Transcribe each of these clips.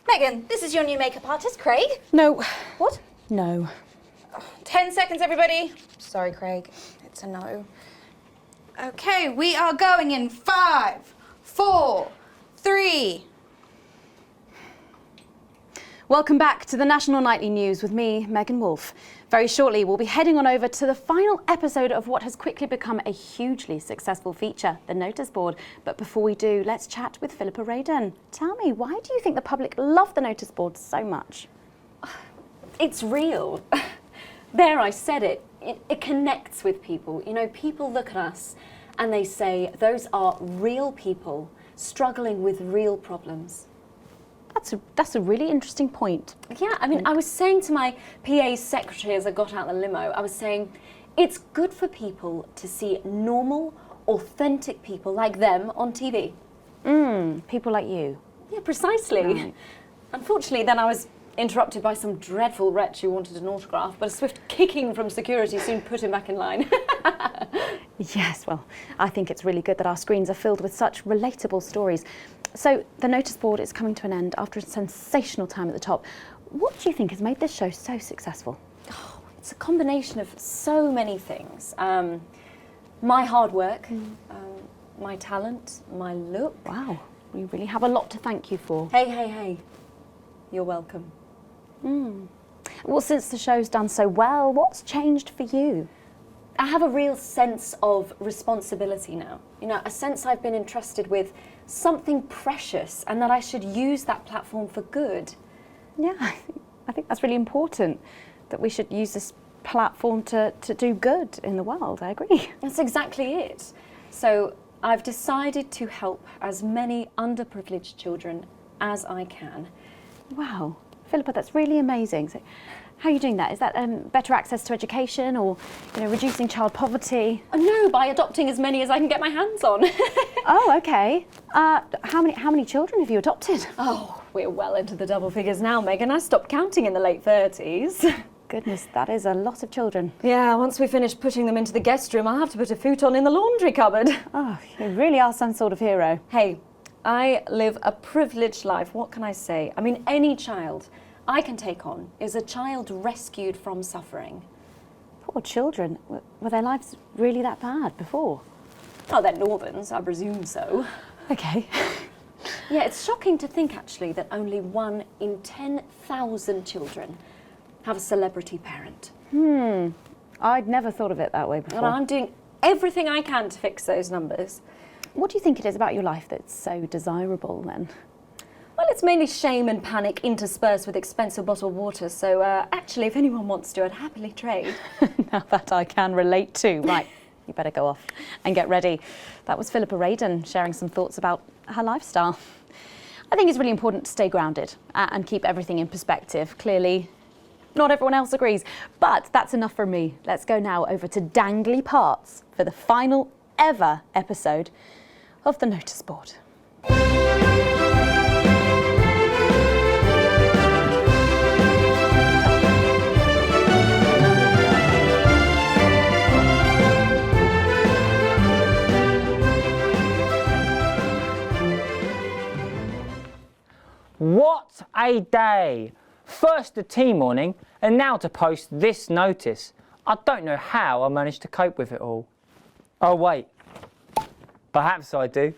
Megan, this is your new makeup artist, Craig. No. What? No. 10 seconds, everybody. Sorry, Craig. It's a no. Okay, we are going in 5, 4, 3. Welcome back to the National Nightly News with me, Megan Wolfe. Very shortly, we'll be heading on over to the final episode of what has quickly become a hugely successful feature, the notice board. But before we do, let's chat with Philippa Radon. Tell me, why do you think the public love the notice board so much? It's real. There, I said it. It connects with people. You know, people look at us and they say, those are real people struggling with real problems. That's a really interesting point. Yeah, I mean, I was saying to my PA secretary as I got out the limo, I was saying, it's good for people to see normal, authentic people like them on TV. People like you. Yeah, precisely. Right. Unfortunately, then I was interrupted by some dreadful wretch who wanted an autograph, but a swift kicking from security soon put him back in line. Yes, well, I think it's really good that our screens are filled with such relatable stories. So, the notice board is coming to an end after a sensational time at the top. What do you think has made this show so successful? Oh, it's a combination of so many things. My hard work, my talent, my look. Wow, we really have a lot to thank you for. Hey. You're welcome. Well, since the show's done so well, what's changed for you? I have a real sense of responsibility now. You know, a sense I've been entrusted with something precious and that I should use that platform for good. Yeah, I think that's really important, that we should use this platform to do good in the world. I agree. That's exactly it. So I've decided to help as many underprivileged children as I can. Wow, Philippa, that's really amazing. So, how are you doing that? Is that better access to education, or reducing child poverty? No, by adopting as many as I can get my hands on. Oh, okay. How many children have you adopted? Oh, we're well into the double figures now, Megan. I stopped counting in the late 30s. Goodness, that is a lot of children. Yeah, once we finish putting them into the guest room, I'll have to put a futon in the laundry cupboard. Oh, you really are some sort of hero. Hey, I live a privileged life. What can I say? I mean, any child I can take on is a child rescued from suffering. Poor children. Were their lives really that bad before? Oh, they're Northerns, I presume so. Okay. Yeah, it's shocking to think, actually, that only 1 in 10,000 children have a celebrity parent. I'd never thought of it that way before. And I'm doing everything I can to fix those numbers. What do you think it is about your life that's so desirable, then? Well, it's mainly shame and panic interspersed with expensive bottled water, so actually, if anyone wants to, I'd happily trade. Now that I can relate to. Right, you better go off and get ready. That was Philippa Radon sharing some thoughts about her lifestyle. I think it's really important to stay grounded and keep everything in perspective. Clearly, not everyone else agrees, but that's enough for me. Let's go now over to Dangly Parts for the final ever episode of the notice board. What a day! First the tea morning, and now to post this notice. I don't know how I managed to cope with it all. Oh wait, perhaps I do.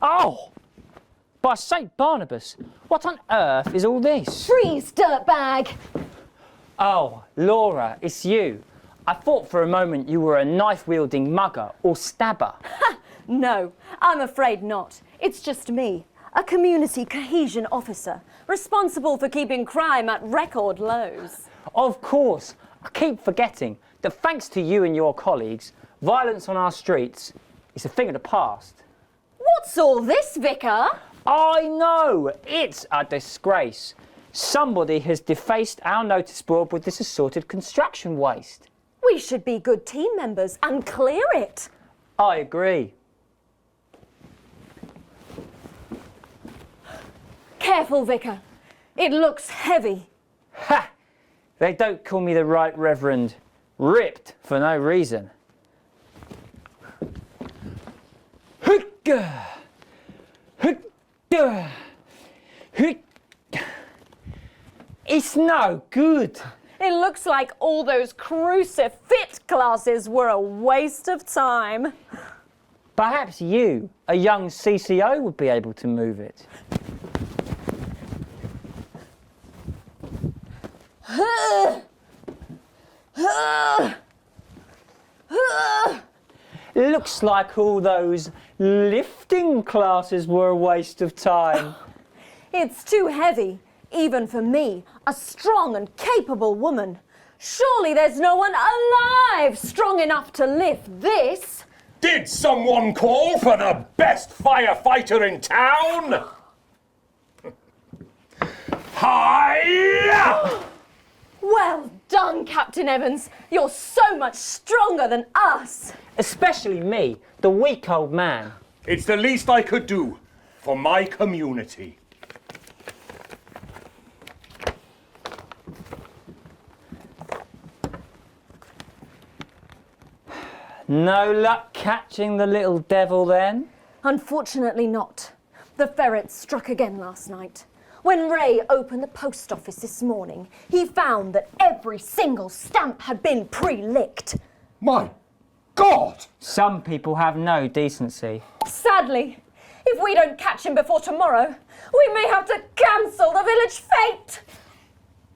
Oh! By St. Barnabas, what on earth is all this? Freeze, dirtbag! Oh, Laura, it's you. I thought for a moment you were a knife-wielding mugger or stabber. No, I'm afraid not. It's just me, a community cohesion officer, responsible for keeping crime at record lows. Of course, I keep forgetting that thanks to you and your colleagues, violence on our streets is a thing of the past. What's all this, Vicar? I know, it's a disgrace. Somebody has defaced our notice board with this assorted construction waste. We should be good team members and clear it. I agree. Careful, Vicar. It looks heavy. Ha! They don't call me the Right Reverend. Ripped for no reason. It's no good. It looks like all those crucifix classes were a waste of time. Perhaps you, a young CCO, would be able to move it. Looks like all those lifting classes were a waste of time. It's too heavy, even for me, a strong and capable woman. Surely there's no one alive strong enough to lift this. Did someone call for the best firefighter in town? Hi! Well done, Captain Evans. You're so much stronger than us. Especially me, the weak old man. It's the least I could do for my community. No luck catching the little devil then? Unfortunately not. The ferret struck again last night. When Ray opened the post office this morning, he found that every single stamp had been pre-licked. My God! Some people have no decency. Sadly, if we don't catch him before tomorrow, we may have to cancel the village fete.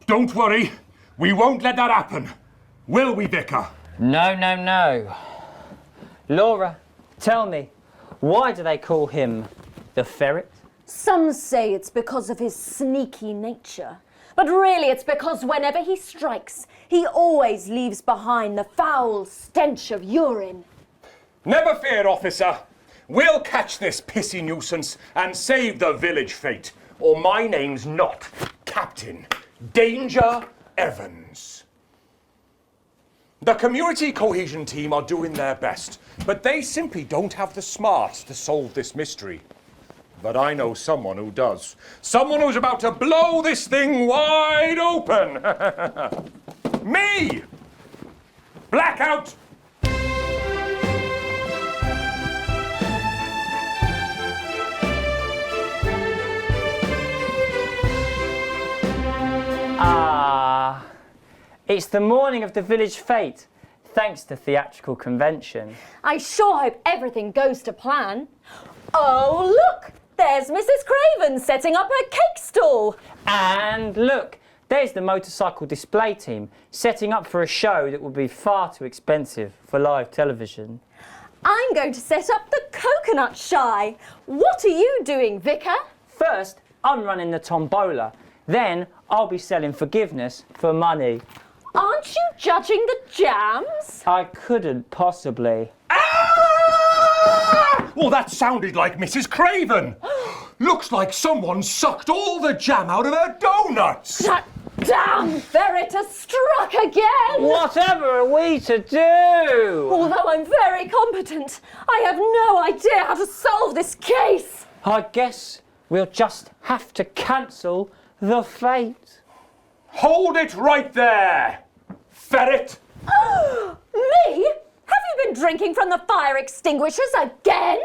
Don't worry, we won't let that happen. Will we, Vicar? No, no, no. Laura, tell me, why do they call him the ferret? Some say it's because of his sneaky nature, but really it's because whenever he strikes, he always leaves behind the foul stench of urine. Never fear, officer. We'll catch this pissy nuisance and save the village fete, or my name's not Captain Danger Evans. The community cohesion team are doing their best, but they simply don't have the smarts to solve this mystery. But I know someone who does. Someone who's about to blow this thing wide open. Me! Blackout! Ah, it's the morning of the village fete, thanks to theatrical convention. I sure hope everything goes to plan. Oh, look! There's Mrs. Craven setting up her cake stall. And look, there's the motorcycle display team setting up for a show that would be far too expensive for live television. I'm going to set up the coconut shy. What are you doing, Vicar? First, I'm running the tombola. Then I'll be selling forgiveness for money. Aren't you judging the jams? I couldn't possibly. Well, that sounded like Mrs. Craven. Looks like someone sucked all the jam out of her donuts. That damn ferret has struck again! Whatever are we to do? Although I'm very competent, I have no idea how to solve this case. I guess we'll just have to cancel the fete. Hold it right there, ferret. Me? Have you been drinking from the fire extinguishers again?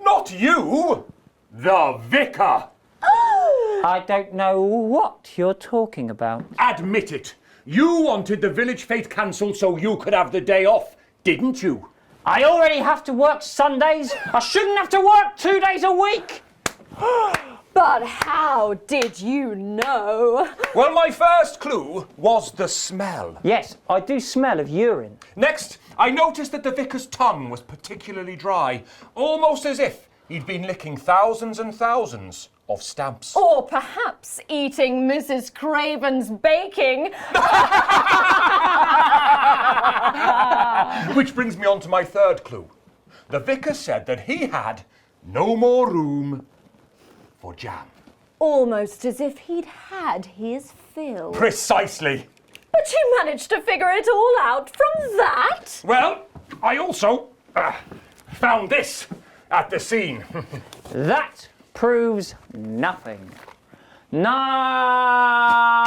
Not you, the vicar. I don't know what you're talking about. Admit it. You wanted the village fete cancelled so you could have the day off, didn't you? I already have to work Sundays. I shouldn't have to work 2 days a week. But how did you know? Well, my first clue was the smell. Yes, I do smell of urine. Next, I noticed that the vicar's tongue was particularly dry, almost as if he'd been licking thousands and thousands of stamps. Or perhaps eating Mrs. Craven's baking. Which brings me on to my third clue. The vicar said that he had no more room for jam. Almost as if he'd had his fill. Precisely. But you managed to figure it all out from that? Well, I also found this at the scene. That proves nothing. No!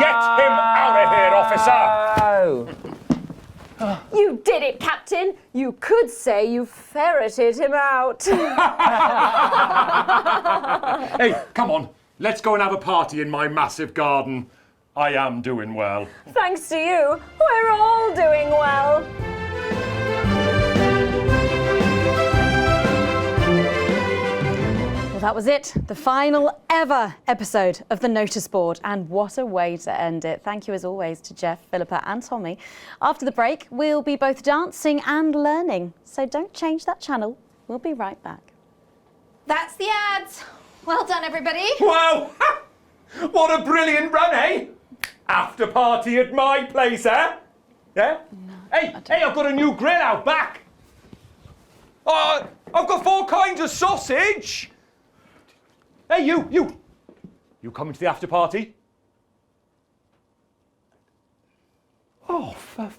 Get him out of here, officer! You did it, Captain. You could say you ferreted him out. Hey, come on. Let's go and have a party in my massive garden. I am doing well. Thanks to you, we're all doing well. Well, that was it. The final ever episode of the Notice Board. And what a way to end it. Thank you as always to Jeff, Philippa and Tommy. After the break, we'll be both dancing and learning. So don't change that channel. We'll be right back. That's the ads. Well done, everybody. Wow! What a brilliant run, eh? After party at my place, eh? Yeah? Hey, I've got a new grill out back. Oh, I've got 4 kinds of sausage. Hey, you. You coming to the after party? Oh, for